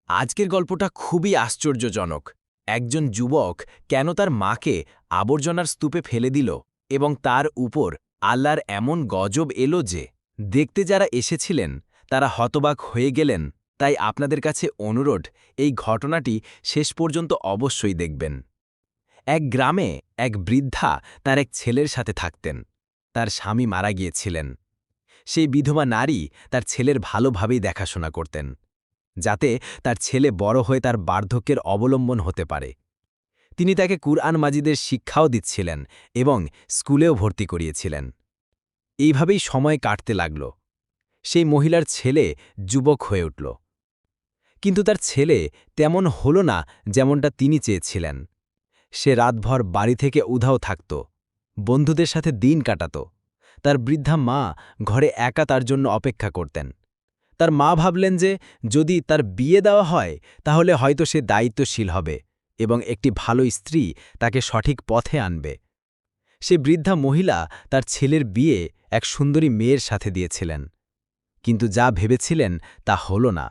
আজকের গল্পটা খুবই আশ্চর্যজনক। একজন যুবক কেন তার মাকে আবর্জনার স্তূপে ফেলে দিল এবং তার উপর আল্লাহর এমন গজব এলো যে দেখতে যারা এসেছিলেন তারা হতবাক হয়ে গেলেন। তাই আপনাদের কাছে অনুরোধ, এই ঘটনাটি শেষ পর্যন্ত অবশ্যই দেখবেন। এক গ্রামে এক বৃদ্ধা তার এক ছেলের সাথে থাকতেন। তার স্বামী মারা গিয়েছিলেন। সেই বিধবা নারী তার ছেলের ভালোভাবেই দেখাশোনা করতেন, যাতে তার ছেলে বড় হয়ে তার বার্ধক্যের অবলম্বন হতে পারে। তিনি তাকে কুরআন মাজিদের শিক্ষাও দিচ্ছিলেন এবং স্কুলেও ভর্তি করিয়েছিলেন। এইভাবেই সময় কাটতে লাগল। সেই মহিলার ছেলে যুবক হয়ে উঠল, কিন্তু তার ছেলে তেমন হল না যেমনটা তিনি চেয়েছিলেন। সে রাতভর বাড়ি থেকে উধাও থাকত, বন্ধুদের সাথে দিন কাটাত। তার বৃদ্ধা মা ঘরে একা তার জন্য অপেক্ষা করতেন। তার মা ভাবলেন যে যদি তার বিয়ে দেওয়া হয় তাহলে হয়তো সে দায়িত্বশীল হবে এবং একটি ভালো স্ত্রী তাকে সঠিক পথে আনবে। সে বৃদ্ধা মহিলা তার ছেলের বিয়ে এক সুন্দরী মেয়ের সাথে দিয়েছিলেন, কিন্তু যা ভেবেছিলেন তা হল না।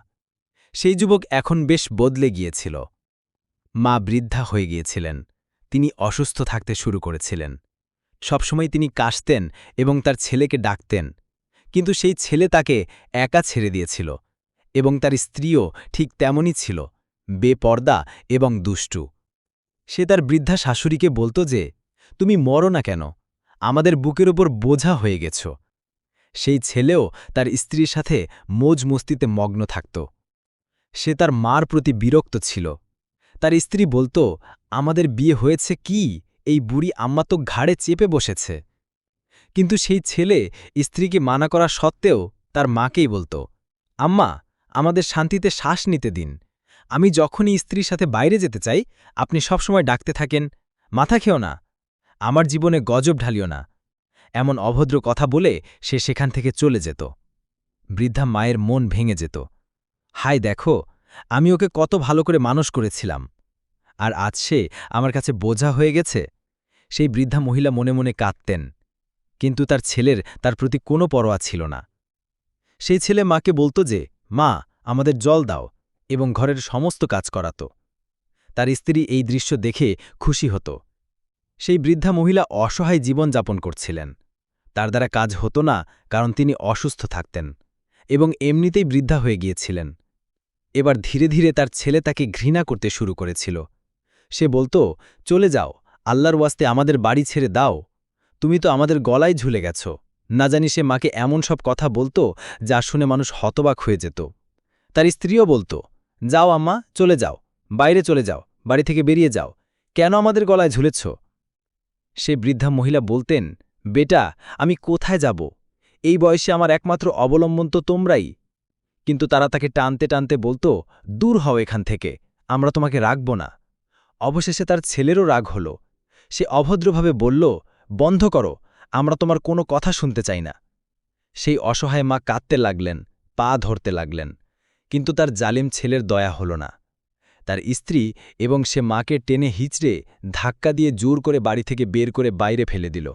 সেই যুবক এখন বেশ বদলে গিয়েছিল। মা বৃদ্ধা হয়ে গিয়েছিলেন, তিনি অসুস্থ থাকতে শুরু করেছিলেন। সবসময় তিনি কাশতেন এবং তার ছেলেকে ডাকতেন, কিন্তু সেই ছেলে তাকে একা ছেড়ে দিয়েছিল এবং তার স্ত্রীও ঠিক তেমনই ছিল, বেপর্দা এবং দুষ্টু। সে তার বৃদ্ধা শাশুড়িকে বলত যে, তুমি মরো না কেন, আমাদের বুকের উপর বোঝা হয়ে গেছ। সেই ছেলেও তার স্ত্রীর সাথে মোজ মস্তিতে মগ্ন থাকত। সে তার মার প্রতি বিরক্ত ছিল। তার স্ত্রী বলত, আমাদের বিয়ে হয়েছে কি, এই বুড়ি আম্মা তো ঘাড়ে চেপে বসেছে। কিন্তু সেই ছেলে স্ত্রীকে মানা করা সত্ত্বেও তার মাকেই বলত, আম্মা, আমাদের শান্তিতে শ্বাস নিতে দিন। আমি যখনই স্ত্রীর সাথে বাইরে যেতে চাই আপনি সবসময় ডাকতে থাকেন, মাথা খেও না, আমার জীবনে গজব ঢালিও না। এমন অভদ্র কথা বলে সে সেখান থেকে চলে যেত। বৃদ্ধা মায়ের মন ভেঙে যেত। হায় দেখো, আমি ওকে কত ভালো করে মানুষ করেছিলাম, আর আজ সে আমার কাছে বোঝা হয়ে গেছে। সেই বৃদ্ধা মহিলা মনে মনে কাঁদতেন, কিন্তু তার ছেলের তার প্রতি কোনো পরোয়া ছিল না। সেই ছেলে মাকে বলত যে, মা, আমাদের জল দাও, এবং ঘরের সমস্ত কাজ করাত। তার স্ত্রী এই দৃশ্য দেখে খুশি হতো। সেই বৃদ্ধা মহিলা অসহায় জীবন যাপন করছিলেন। তার দ্বারা কাজ হতো না, কারণ তিনি অসুস্থ থাকতেন এবং এমনিতেই বৃদ্ধা হয়ে গিয়েছিলেন। এবার ধীরে ধীরে তার ছেলে তাকে ঘৃণা করতে শুরু করেছিল। সে বলত, চলে যাও, আল্লাহর ওয়াস্তে আমাদের বাড়ি ছেড়ে দাও, তুমি তো আমাদের গলায় ঝুলে গেছ। না জানি সে মাকে এমন সব কথা বলত যা শুনে মানুষ হতবাক হয়ে যেত। তার স্ত্রীও বলত, যাও আম্মা, চলে যাও, বাইরে চলে যাও, বাড়ি থেকে বেরিয়ে যাও, কেন আমাদের গলায় ঝুলেছ? সে বৃদ্ধা মহিলা বলতেন, বেটা, আমি কোথায় যাব? এই বয়সে আমার একমাত্র অবলম্বন তো তোমরাই। কিন্তু তারা তাকে টানতে টানতে বলত, দূর হও এখান থেকে, আমরা তোমাকে রাখব না। অবশেষে তার ছেলেরও রাগ হল। সে অভদ্রভাবে বলল, বন্ধ করো, আমরা তোমার কোনো কথা শুনতে চাই না। সেই অসহায় মা কাঁদতে লাগলেন, পা ধরতে লাগলেন, কিন্তু তার জালিম ছেলের দয়া হল না। তার স্ত্রী এবং সে মাকে টেনে হিচড়ে ধাক্কা দিয়ে জোর করে বাড়ি থেকে বের করে বাইরে ফেলে দিল।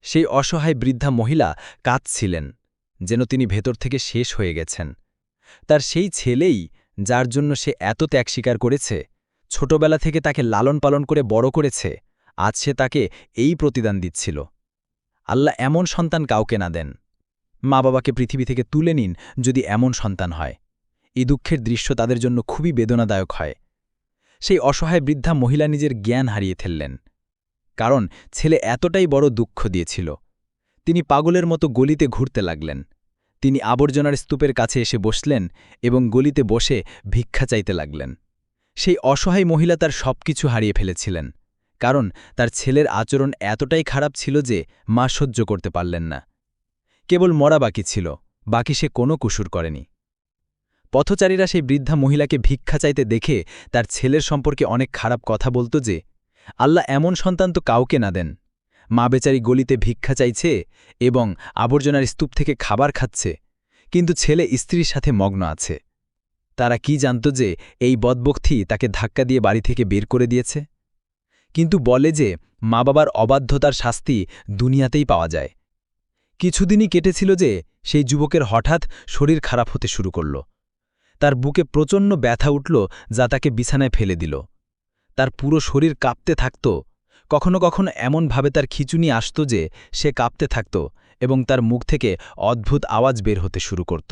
সেই অসহায় বৃদ্ধা মহিলা কাঁদছিলেন, যেন তিনি ভেতর থেকে শেষ হয়ে গেছেন। তার সেই ছেলেই, যার জন্য সে এত ত্যাগ স্বীকার করেছে, ছোটবেলা থেকে তাকে লালন পালন করে বড় করেছে, আজ সে তাকে এই প্রতিদান দিচ্ছিল। আল্লাহ এমন সন্তান কাউকে না দেন। মা বাবাকে পৃথিবী থেকে তুলে নিন যদি এমন সন্তান হয়। এই দুঃখের দৃশ্য তাদের জন্য খুবই বেদনাদায়ক হয়। সেই অসহায় বৃদ্ধা মহিলা নিজের জ্ঞান হারিয়ে ফেললেন, কারণ ছেলে এতটাই বড় দুঃখ দিয়েছিল। তিনি পাগলের মতো গলিতে ঘুরতে লাগলেন। তিনি আবর্জনার স্তূপের কাছে এসে বসলেন এবং গলিতে বসে ভিক্ষা চাইতে লাগলেন। সেই অসহায় মহিলা তার সবকিছু হারিয়ে ফেলেছিলেন, কারণ তার ছেলের আচরণ এতটাই খারাপ ছিল যে মা সহ্য করতে পারলেন না। কেবল মরা বাকি ছিল, বাকি সে কোনো কুসুর করেনি। পথচারীরা সেই বৃদ্ধা মহিলাকে ভিক্ষা চাইতে দেখে তার ছেলের সম্পর্কে অনেক খারাপ কথা বলত যে, আল্লাহ এমন সন্তান তো কাউকে না দেন। মা বেচারি গলিতে ভিক্ষা চাইছে এবং আবর্জনার স্তূপ থেকে খাবার খাচ্ছে, কিন্তু ছেলে স্ত্রীর সাথে মগ্ন আছে। তারা কি জানত যে এই বদবক্তি তাকে ধাক্কা দিয়ে বাড়ি থেকে বের করে দিয়েছে? কিন্তু বলে যে মা বাবার অবাধ্যতার শাস্তি দুনিয়াতেই পাওয়া যায়। কিছুদিনই কেটেছিল যে সেই যুবকের হঠাৎ শরীর খারাপ হতে শুরু করল। তার বুকে প্রচণ্ড ব্যথা উঠল, যা তাকে বিছানায় ফেলে দিল। তার পুরো শরীর কাঁপতে থাকত। কখনো কখনো এমনভাবে তার খিঁচুনি আসত যে সে কাঁপতে থাকত এবং তার মুখ থেকে অদ্ভুত আওয়াজ বের হতে শুরু করত।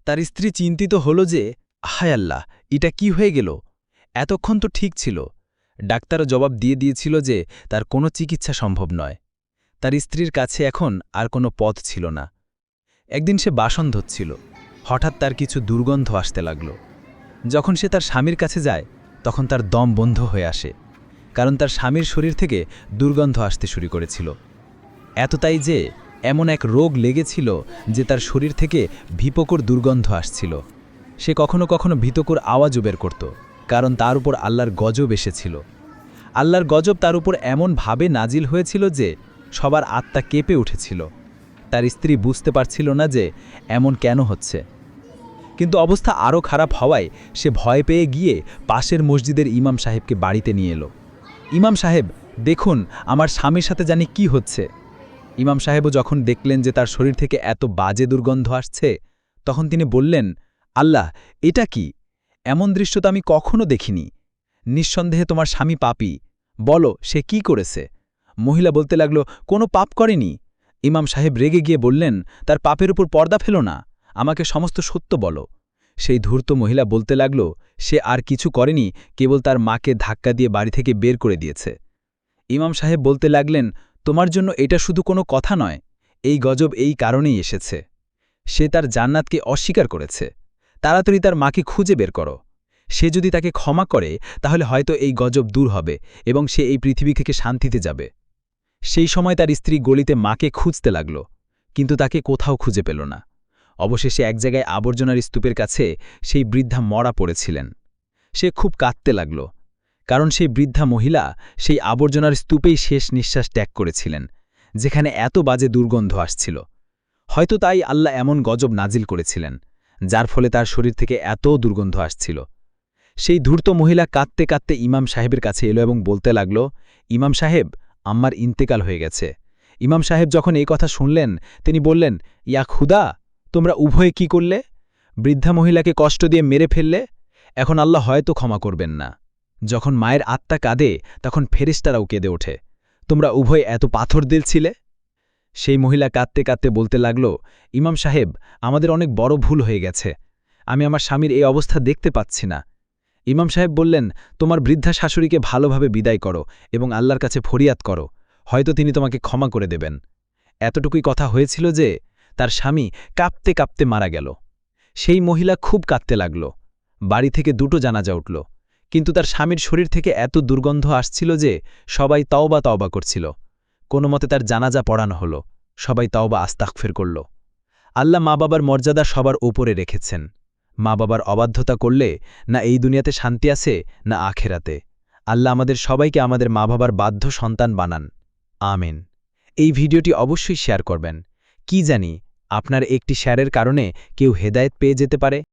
তার স্ত্রী চিন্তিত হল যে, হায় আল্লাহ, এটা কি হয়ে গেল? এতক্ষণ তো ঠিক ছিল। ডাক্তারও জবাব দিয়ে দিয়েছিল যে তার কোনো চিকিৎসা সম্ভব নয়। তার স্ত্রীর কাছে এখন আর কোনো পথ ছিল না। একদিন সে বাসন ধুচ্ছিল। হঠাৎ তার কিছু দুর্গন্ধ আসতে লাগল। যখন সে তার স্বামীর কাছে যায়, তখন তার দম বন্ধ হয়ে আসে, কারণ তার স্বামীর শরীর থেকে দুর্গন্ধ আসতে শুরু করেছিল। এতটাই যে এমন এক রোগ লেগেছিল যে তার শরীর থেকে ভীপকর দুর্গন্ধ আসছিল। সে কখনো কখনো ভীতকর আওয়াজও বের করত, কারণ তার উপর আল্লাহর গজব এসেছিল। আল্লাহর গজব তার উপর এমনভাবে নাজিল হয়েছিল যে সবার আত্মা কেঁপে উঠেছিল। তার স্ত্রী বুঝতে পারছিল না যে এমন কেন হচ্ছে। কিন্তু অবস্থা আরও খারাপ হওয়ায় সে ভয় পেয়ে গিয়ে পাশের মসজিদের ইমাম সাহেবকে বাড়িতে নিয়ে এলো। ইমাম সাহেব, দেখুন আমার স্বামীর সাথে জানি কি হচ্ছে। ইমাম সাহেবও যখন দেখলেন যে তার শরীর থেকে এত বাজে দুর্গন্ধ আসছে, তখন তিনি বললেন, আল্লাহ, এটা কি? এমন দৃশ্য তো আমি কখনো দেখিনি। নিঃসন্দেহে তোমার স্বামী পাপী। বলো, সে কি করেছে? মহিলা বলতে লাগল, কোনো পাপ করেনি। ইমাম সাহেব রেগে গিয়ে বললেন, তার পাপের উপর পর্দা ফেলো না, আমাকে সমস্ত সত্য বলো। সেই ধূর্ত মহিলা বলতে লাগল, সে আর কিছু করেনি, কেবল তার মাকে ধাক্কা দিয়ে বাড়ি থেকে বের করে দিয়েছে। ইমাম সাহেব বলতে লাগলেন, তোমার জন্য এটা শুধু কোনো কথা নয়, এই গজব এই কারণেই এসেছে। সে তার জান্নাতকে অস্বীকার করেছে। তাড়াতাড়ি তার মাকে খুঁজে বের করো। সে যদি তাকে ক্ষমা করে, তাহলে হয়তো এই গজব দূর হবে এবং সে এই পৃথিবী থেকে শান্তিতে যাবে। সেই সময় তার স্ত্রী গলিতে মাকে খুঁজতে লাগল, কিন্তু তাকে কোথাও খুঁজে পেল না। অবশেষে এক জায়গায় আবর্জনার স্তূপের কাছে সেই বৃদ্ধা মরা পড়েছিলেন। সে খুব কাঁদতে লাগল, কারণ সেই বৃদ্ধা মহিলা সেই আবর্জনার স্তূপেই শেষ নিঃশ্বাস ত্যাগ করেছিলেন, যেখানে এত বাজে দুর্গন্ধ আসছিল। হয়তো তাই আল্লাহ এমন গজব নাজিল করেছিলেন, যার ফলে তার শরীর থেকে এত দুর্গন্ধ আসছিল। সেই ধূর্ত মহিলা কাঁদতে কাঁদতে ইমাম সাহেবের কাছে এলো এবং বলতে লাগল, ইমাম সাহেব, আম্মার ইন্তেকাল হয়ে গেছে। ইমাম সাহেব যখন এই কথা শুনলেন, তিনি বললেন, ইয়া খুদা, তোমরা উভয়ে কি করলে? বৃদ্ধা মহিলাকে কষ্ট দিয়ে মেরে ফেললে। এখন আল্লাহ হয়তো ক্ষমা করবেন না। যখন মায়ের আত্মা কাঁদে, তখন ফেরেশতারাও কেঁদে ওঠে। তোমরা উভয় এত পাথর দিল ছিলে। সেই মহিলা কাঁদতে কাঁদতে বলতে লাগল, ইমাম সাহেব, আমাদের অনেক বড় ভুল হয়ে গেছে। আমি আমার স্বামীর এই অবস্থা দেখতে পাচ্ছি না। ইমাম সাহেব বললেন, তোমার বৃদ্ধা শাশুড়িকে ভালোভাবে বিদায় করো এবং আল্লাহর কাছে ফরিয়াদ করো, হয়তো তিনি তোমাকে ক্ষমা করে দেবেন। এতটুকুই কথা হয়েছিল যে তার স্বামী কাঁপতে কাঁপতে মারা গেল। সেই মহিলা খুব কাঁদতে লাগল। বাড়ি থেকে দুটো জানাজা উঠল, কিন্তু তার স্বামীর শরীর থেকে এত দুর্গন্ধ আসছিল যে সবাই তওবা তওবা করছিল। কোনো মতে তার জানাজা পড়ানো হলো, সবাই তওবা আস্তাগফির করল। আল্লাহ মা বাবার মর্যাদা সবার ওপরে রেখেছেন। মা বাবার অবাধ্যতা করলে না এই দুনিয়াতে শান্তি আছে, না আখেরাতে। আল্লাহ আমাদের সবাইকে আমাদের মা বাবার বাধ্য সন্তান বানান। আমিন। এই ভিডিওটি অবশ্যই শেয়ার করবেন। কি জানি আপনার একটি শেয়ারের কারণে কেউ হেদায়েত পেয়ে যেতে পারে।